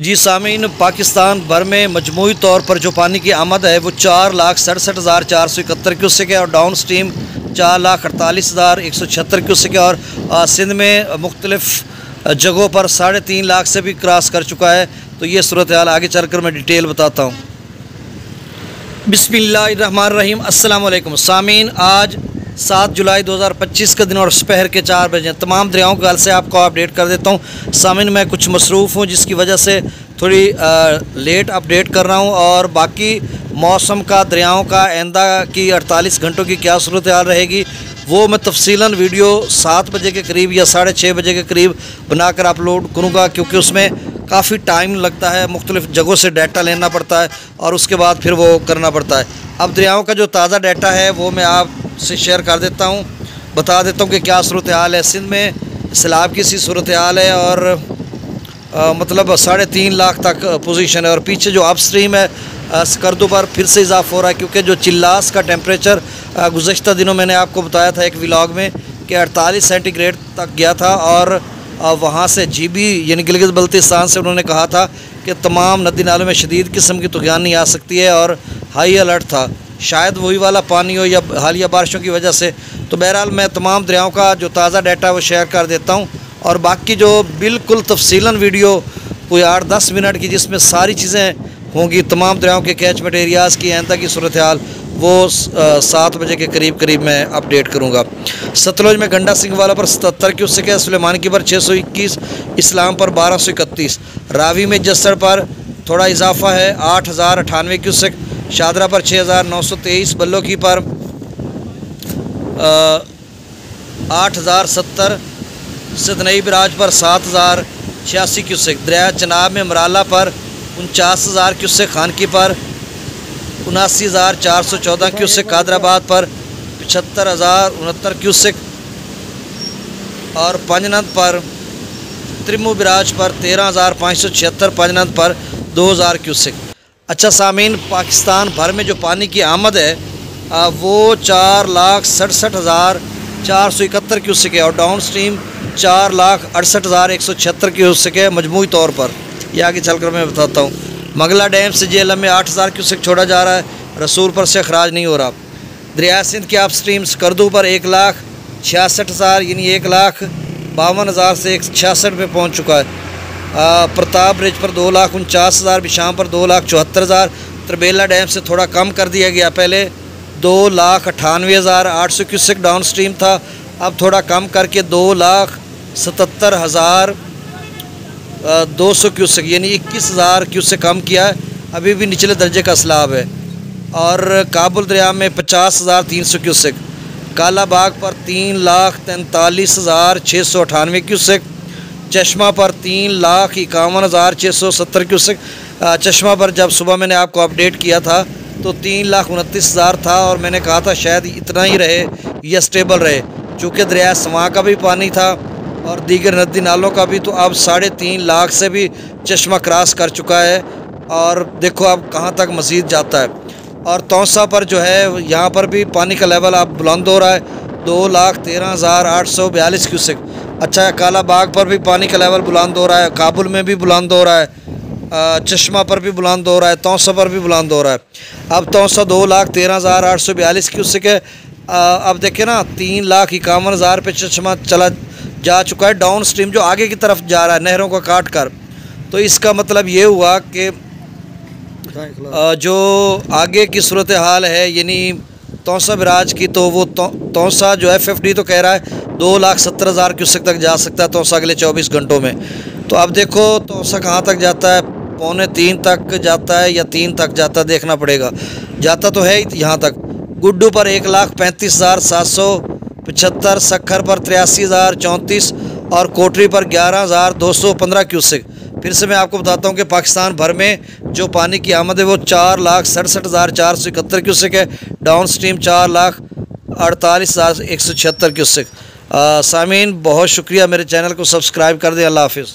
जी सामीन, पाकिस्तान भर में मजमूई तौर पर जो पानी की आमद है वो 4,67,471 क्यूसेक है और डाउन स्ट्रीम 4,48,176 क्यूसेक है और सिंध में मुख्तलिफ जगहों पर 3.5 लाख से भी क्रॉस कर चुका है। तो ये सूरत हाल आगे चलकर मैं डिटेल बताता हूँ। बिस्मिल्लाहिर्रहमानिर्रहीम। अस्सलाम वालेकुम सामीन, आज 7 जुलाई 2025 का दिन और दोपहर के 4 बजे तमाम दरियाओं के हाल से आपको अपडेट कर देता हूँ। सामीन, मैं कुछ मसरूफ़ हूँ जिसकी वजह से थोड़ी लेट अपडेट कर रहा हूँ और बाकी मौसम का, दरियाओं का, आइंदा की 48 घंटों की क्या सूरत हाल रहेगी वो मैं तफसीलन वीडियो 7 बजे के करीब या 6:30 बजे के करीब बनाकर अपलोड करूँगा, क्योंकि उसमें काफ़ी टाइम लगता है, मुख्तलिफ़ जगहों से डाटा लेना पड़ता है और उसके बाद फिर वो करना पड़ता है। अब दरियाओं का जो ताज़ा डाटा है वो मैं आपसे शेयर कर देता हूँ, बता देता हूँ कि क्या सूरत हाल है। सिंध में सैलाब की सी सूरत हाल है और मतलब 3.5 लाख तक पोजीशन है और पीछे जो अप स्ट्रीम है स्कर्दू पर फिर से इजाफ़ा हो रहा है, क्योंकि जो चिल्लास का टेम्परेचर गुज़श्ता दिनों मैंने आपको बताया था एक व्लॉग में कि 48 सेंटीग्रेड तक गया था और वहाँ से GB यानी गिलगित बल्तिस्तान से उन्होंने कहा था कि तमाम नदी नालों में शदीद किस्म की तूफ़ानी आ सकती है और हाई अलर्ट था। शायद वही वाला पानी हो या हालिया बारिशों की वजह से। तो बहरहाल मैं तमाम दरियाओं का जो ताज़ा डाटा वो शेयर कर देता हूँ और बाकी जो बिल्कुल तफसीलन वीडियो कोई 8-10 मिनट की जिसमें सारी चीज़ें होंगी, तमाम दरियाओं के कैचमेंट एरियाज़ की आइंदा की सूरत हाल वो 7 बजे के करीब मैं अपडेट करूँगा। सतलुज में गंडा सिंह वाला पर 77 क्यूसेक है, सुलेमानी की पर 621, इस्लाम पर 1231, रावी में जस्सर पर थोड़ा इजाफा है 8,098 क्यूसेक, शादरा पर 6,923, बल्लो की पर 8,070, सदनई बराज पर 7,086 क्यूसेक, दरिया चनाब में मराला पर 49,000 क्यूसेक, खानकी पर 79,414 क्यूसेक, कादराबाद पर 75,069 क्यूसेक और पंजनंद पर त्रिमू बिराज पर 13,576, पंजनंद पर 2,000 क्यूसेक। अच्छा सामीन, पाकिस्तान भर में जो पानी की आमद है वो 4,67,471 क्यूसेक है और डाउन स्ट्रीम 4,68,176 क्यूसेक है मजमूई तौर पर। ये आगे चलकर मैं बताता हूँ। मंगला डैम से JLM में 8,000 क्यूसेक छोड़ा जा रहा है, रसूलपुर से अखराज नहीं हो रहा। दरिया सिंध के अप स्ट्रीम स्कर्दू पर 1,66,000 यानी 1,52,000 से 166 पे पहुँच चुका है। प्रताप ब्रिज पर 2,49,000, बिशाम पर 2,74,000, तरबेला डैम से थोड़ा कम कर दिया गया, पहले 2,98,800 क्यूसेक डाउन स्ट्रीम था, अब थोड़ा कम करके 2,77,200 क्यूसेक यानी 21,000 क्यूसेक कम किया है। अभी भी निचले दर्जे का सैलाब है। और काबुल दरिया में 50,300 क्यूसेक, काला बाग पर 3,43,698 क्यूसेक, चश्मा पर 3,51,670 क्यूसेक। चश्मा पर जब सुबह मैंने आपको अपडेट किया था तो 3,29,000 था और मैंने कहा था शायद इतना ही रहे या स्टेबल रहे, चूँकि दरिया सवां का भी पानी था और दीगर नदी नालों का भी, तो अब 3.5 लाख से भी चश्मा क्रॉस कर चुका है और देखो अब कहाँ तक मज़ीद जाता है। और तौसा पर जो है यहाँ पर भी पानी का लेवल अब बुलंद हो रहा है, 2,13,842 क्यूसेक। अच्छा, काला बाग पर भी पानी का लेवल बुलंद हो रहा है, काबुल में भी बुलंद हो रहा है, चश्मा पर भी बुलंद हो रहा है, तौसा पर भी बुलंद हो रहा है। अब तौसा 2,13,842 क्यूसेक है। अब देखें ना, 3,51,000 पे चश्मा चला जा चुका है डाउन स्ट्रीम, जो आगे की तरफ जा रहा है नहरों को काट कर। तो इसका मतलब ये हुआ कि जो आगे की सूरत हाल है यानी तौसा बराज की, तो वो तौसा जो है FFD तो कह रहा है 2,70,000 क्यूसेक तक जा सकता है तौसा अगले 24 घंटों में। तो अब देखो तौसा कहाँ तक जाता है, 2.25 तक जाता है या 3 तक जाता है, देखना पड़ेगा। जाता तो है यहाँ तक। गुड्डू पर 1,35,775, सखर पर 83,034 और कोटरी पर 11,215 क्यूसेक। फिर से मैं आपको बताता हूँ कि पाकिस्तान भर में जो पानी की आमद है वो 4,67,471 क्यूसेक है, डाउन स्ट्रीम 4,48,176 क्यूसेक। सामीन, बहुत शुक्रिया, मेरे चैनल को सब्सक्राइब कर दें। अल्लाह हाफिज़।